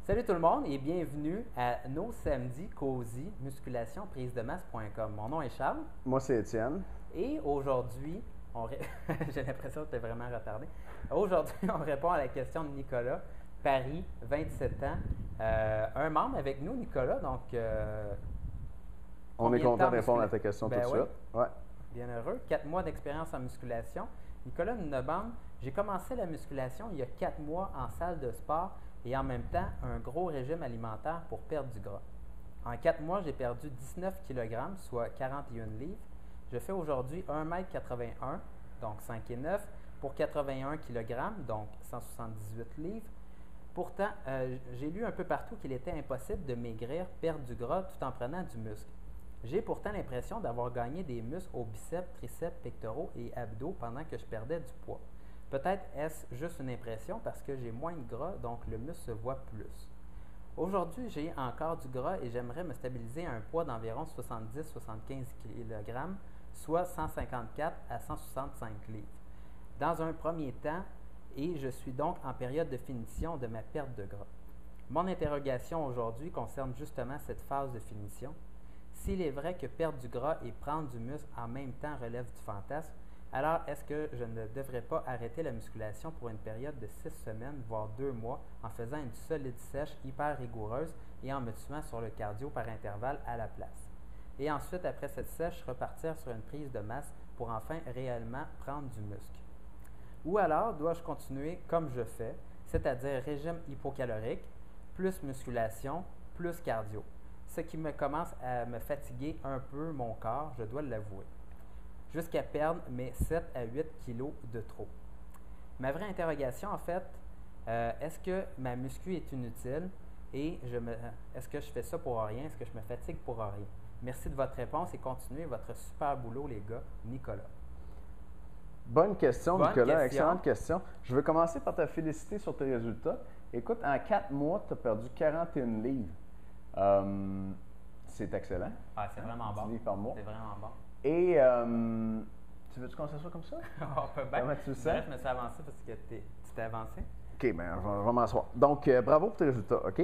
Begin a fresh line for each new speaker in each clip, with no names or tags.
Salut tout le monde et bienvenue à nos samedis Cozy musculation-prise-de-masse.com. Mon nom est Charles
Moi, c'est Étienne.
et aujourd'hui, j'ai l'impression que tu es vraiment retardé. Aujourd'hui, on répond à la question de Nicolas, Paris, 27 ans. Un membre avec nous, Nicolas, donc
On est
combien de
content
temps
de répondre à
muscula-
ta question
Ben
tout de
oui.
suite. Ouais.
Bien heureux. 4 mois d'expérience en musculation. Nicolas nous demande, j'ai commencé la musculation il y a 4 mois en salle de sport et en même temps un gros régime alimentaire pour perdre du gras. En 4 mois, j'ai perdu 19 kg, soit 41 livres. Je fais aujourd'hui 1,81 m, donc 5 et 9, pour 81 kg, donc 178 livres. Pourtant, j'ai lu un peu partout qu'il était impossible de maigrir, perdre du gras tout en prenant du muscle. J'ai pourtant l'impression d'avoir gagné des muscles aux biceps, triceps, pectoraux et abdos pendant que je perdais du poids. Peut-être est-ce juste une impression parce que j'ai moins de gras, donc le muscle se voit plus. Aujourd'hui, j'ai encore du gras et j'aimerais me stabiliser à un poids d'environ 70-75 kg, soit 154 à 165 livres. Dans un premier temps, et je suis donc en période de finition de ma perte de gras. Mon interrogation aujourd'hui concerne justement cette phase de finition. S'il est vrai que perdre du gras et prendre du muscle en même temps relève du fantasme, alors est-ce que je ne devrais pas arrêter la musculation pour une période de 6 semaines, voire 2 mois, en faisant une solide sèche hyper rigoureuse et en me tuant sur le cardio par intervalle à la place? Et ensuite, après cette sèche, repartir sur une prise de masse pour enfin réellement prendre du muscle. Ou alors, dois-je continuer comme je fais, c'est-à-dire régime hypocalorique, plus musculation, plus cardio? Ce qui me commence à me fatiguer un peu mon corps, je dois l'avouer, jusqu'à perdre mes 7 à 8 kilos de trop. Ma vraie interrogation, en fait, est-ce que ma muscu est inutile et est-ce que je fais ça pour rien? Est-ce que je me fatigue pour rien? Merci de votre réponse et continuez votre super boulot, les gars. Nicolas.
Bonne question,
Bonne
Nicolas.
question.
Excellente question. Je veux commencer par te féliciter sur tes résultats. Écoute, en 4 mois, tu as perdu 41 livres. C'est excellent.
Ah, c'est vraiment
10
bon.
livres par mois.
C'est vraiment bon.
Et tu veux-tu qu'on s'assoie comme ça?
On peut bien.
Comment tu le sens?
Bref, je me suis avancé parce que tu t'es avancé.
OK, bien, je vais m'asseoir. Donc, bravo pour tes résultats, OK?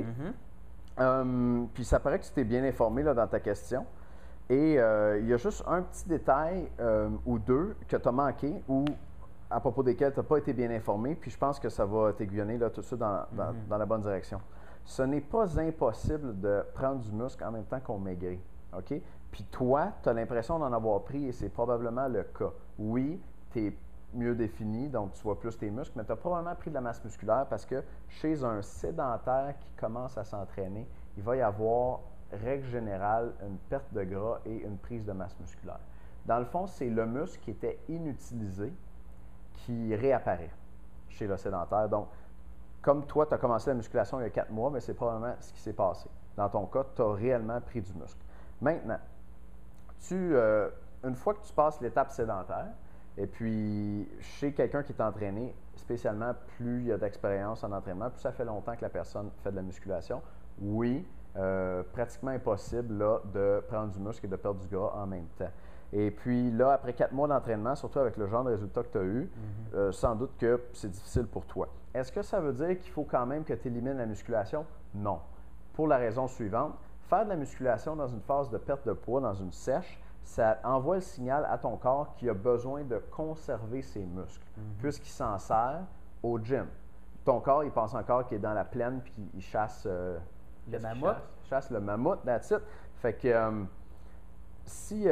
Puis ça paraît que tu t'es bien informé là, dans ta question. Et il y a juste un petit détail ou deux que tu as manqué ou à propos desquels tu n'as pas été bien informé. Puis je pense que ça va t'aiguillonner là, tout ça dans la bonne direction. Ce n'est pas impossible de prendre du muscle en même temps qu'on maigrit. OK? Puis toi, tu as l'impression d'en avoir pris et c'est probablement le cas. Oui, tu es mieux défini, donc tu vois plus tes muscles, mais tu as probablement pris de la masse musculaire parce que chez un sédentaire qui commence à s'entraîner, il va y avoir, règle générale, une perte de gras et une prise de masse musculaire. Dans le fond, c'est le muscle qui était inutilisé qui réapparaît chez le sédentaire. Donc, comme toi, tu as commencé la musculation il y a 4 mois, mais c'est probablement ce qui s'est passé. Dans ton cas, tu as réellement pris du muscle. Maintenant, une fois que tu passes l'étape sédentaire, et puis chez quelqu'un qui est entraîné, spécialement plus il y a d'expérience en entraînement, plus ça fait longtemps que la personne fait de la musculation, oui, pratiquement impossible là, de prendre du muscle et de perdre du gras en même temps. Et puis là, après 4 mois d'entraînement, surtout avec le genre de résultats que tu as eu, sans doute que c'est difficile pour toi. Est-ce que ça veut dire qu'il faut quand même que tu élimines la musculation? Non. Pour la raison suivante, faire de la musculation dans une phase de perte de poids, dans une sèche, ça envoie le signal à ton corps qu'il a besoin de conserver ses muscles, puisqu'il s'en sert au gym. Ton corps, il pense encore qu'il est dans la plaine puis il chasse
Le mammouth.
chasse le mammouth, that's it. Fait que si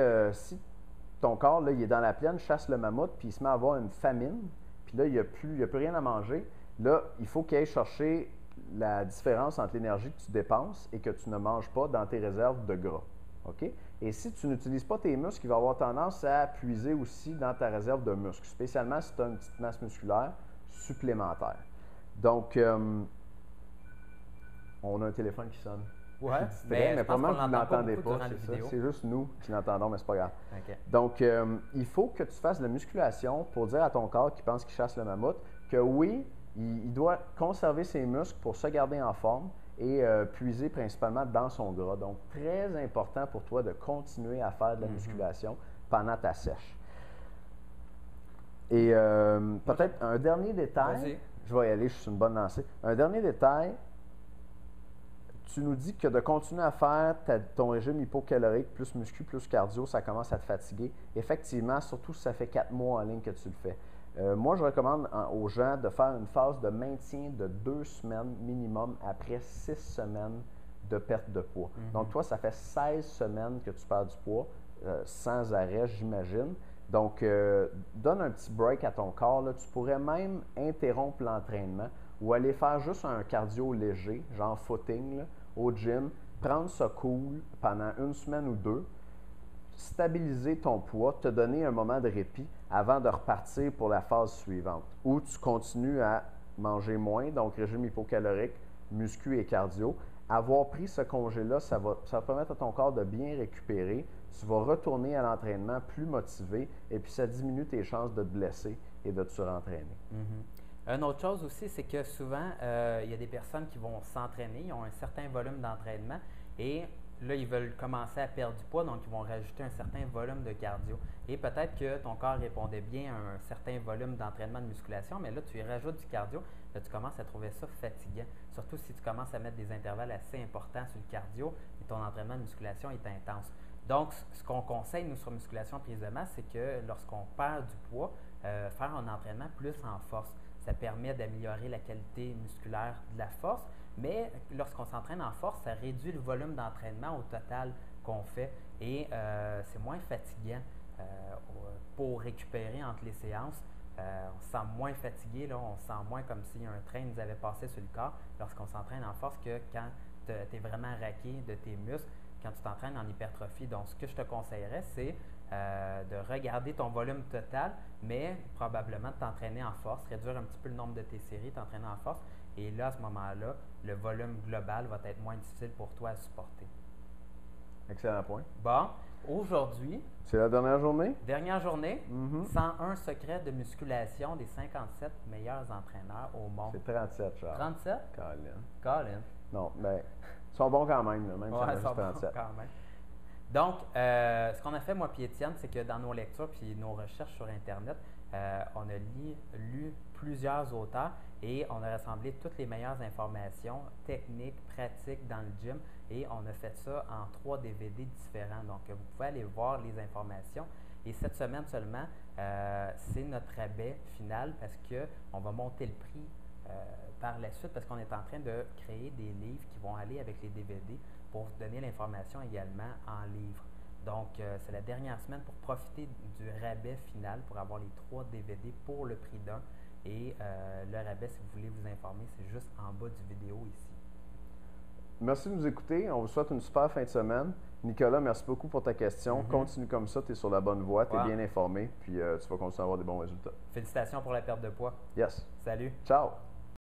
ton corps, là, il est dans la plaine, chasse le mammouth, puis il se met à avoir une famine, puis là, il n'y a plus rien à manger, là, il faut qu'il aille chercher la différence entre l'énergie que tu dépenses et que tu ne manges pas dans tes réserves de gras. OK? Et si tu n'utilises pas tes muscles, il va avoir tendance à puiser aussi dans ta réserve de muscles, spécialement si tu as une petite masse musculaire supplémentaire. Donc, on a un téléphone qui sonne.
Ouais,
Mais probablement que vous ne l'entendez
pas,
pas, c'est ça. C'est juste nous qui l'entendons, mais c'est pas grave.
OK.
Donc, il faut que tu fasses de la musculation pour dire à ton corps qui pense qu'il chasse le mammouth que oui, il doit conserver ses muscles pour se garder en forme et puiser principalement dans son gras. Donc, très important pour toi de continuer à faire de la musculation pendant ta sèche. Et peut-être un dernier détail,
Vas-y.
je vais y aller, je suis sur une bonne lancée. Un dernier détail, tu nous dis que de continuer à faire ton régime hypocalorique, plus muscu, plus cardio, ça commence à te fatiguer. Effectivement, surtout si ça fait 4 mois en ligne que tu le fais. Moi, je recommande aux gens de faire une phase de maintien de 2 semaines minimum après 6 semaines de perte de poids. Donc, toi, ça fait 16 semaines que tu perds du poids sans arrêt, j'imagine. Donc, donne un petit break à ton corps. Là. Tu pourrais même interrompre l'entraînement ou aller faire juste un cardio léger, genre footing, là, au gym, prendre ça cool pendant 1 semaine ou 2, stabiliser ton poids, te donner un moment de répit avant de repartir pour la phase suivante, où tu continues à manger moins, donc régime hypocalorique, muscu et cardio. Avoir pris ce congé-là, ça va permettre à ton corps de bien récupérer. Tu vas retourner à l'entraînement plus motivé et puis ça diminue tes chances de te blesser et de te surentraîner.
Une autre chose aussi, c'est que souvent, il y a des personnes qui vont s'entraîner, ils ont un certain volume d'entraînement et là, ils veulent commencer à perdre du poids, donc ils vont rajouter un certain volume de cardio. Et peut-être que ton corps répondait bien à un certain volume d'entraînement de musculation, mais là, tu y rajoutes du cardio, là, tu commences à trouver ça fatigant. Surtout si tu commences à mettre des intervalles assez importants sur le cardio et ton entraînement de musculation est intense. Donc, ce qu'on conseille, nous, sur Musculation Prise de masse, c'est que lorsqu'on perd du poids, faire un entraînement plus en force. Ça permet d'améliorer la qualité musculaire de la force, mais lorsqu'on s'entraîne en force, ça réduit le volume d'entraînement au total qu'on fait et c'est moins fatigant pour récupérer entre les séances. On se sent moins fatigué, là, on se sent moins comme si un train nous avait passé sur le corps lorsqu'on s'entraîne en force que quand tu es vraiment raqué de tes muscles, quand tu t'entraînes en hypertrophie. Donc, ce que je te conseillerais, c'est de regarder ton volume total, mais probablement de t'entraîner en force, réduire un petit peu le nombre de tes séries, t'entraîner en force. Et là, à ce moment-là, le volume global va être moins difficile pour toi à supporter.
Excellent point.
Bon, aujourd'hui,
c'est la dernière journée?
Dernière journée, 101 secrets de musculation des 57 meilleurs entraîneurs au monde.
C'est 37, Charles.
37?
Colin. Non, mais ils sont bons quand même, là, même si
ils
sont 37.
Bons quand même. Donc, ce qu'on a fait, moi et Étienne, c'est que dans nos lectures puis nos recherches sur Internet, on a lu plusieurs auteurs et on a rassemblé toutes les meilleures informations techniques, pratiques dans le gym et on a fait ça en 3 DVD différents. Donc, vous pouvez aller voir les informations. Et cette semaine seulement, c'est notre rabais final parce qu'on va monter le prix par la suite parce qu'on est en train de créer des livres qui vont aller avec les DVD pour vous donner l'information également en livre. Donc, c'est la dernière semaine pour profiter du rabais final pour avoir les 3 DVD pour le prix d'un. Et le rabais, si vous voulez vous informer, c'est juste en bas du vidéo ici.
Merci de nous écouter. On vous souhaite une super fin de semaine. Nicolas, merci beaucoup pour ta question. Continue comme ça, tu es sur la bonne voie, tu es bien informé, puis tu vas continuer à avoir des bons résultats.
Félicitations pour la perte de poids.
Yes.
Salut.
Ciao.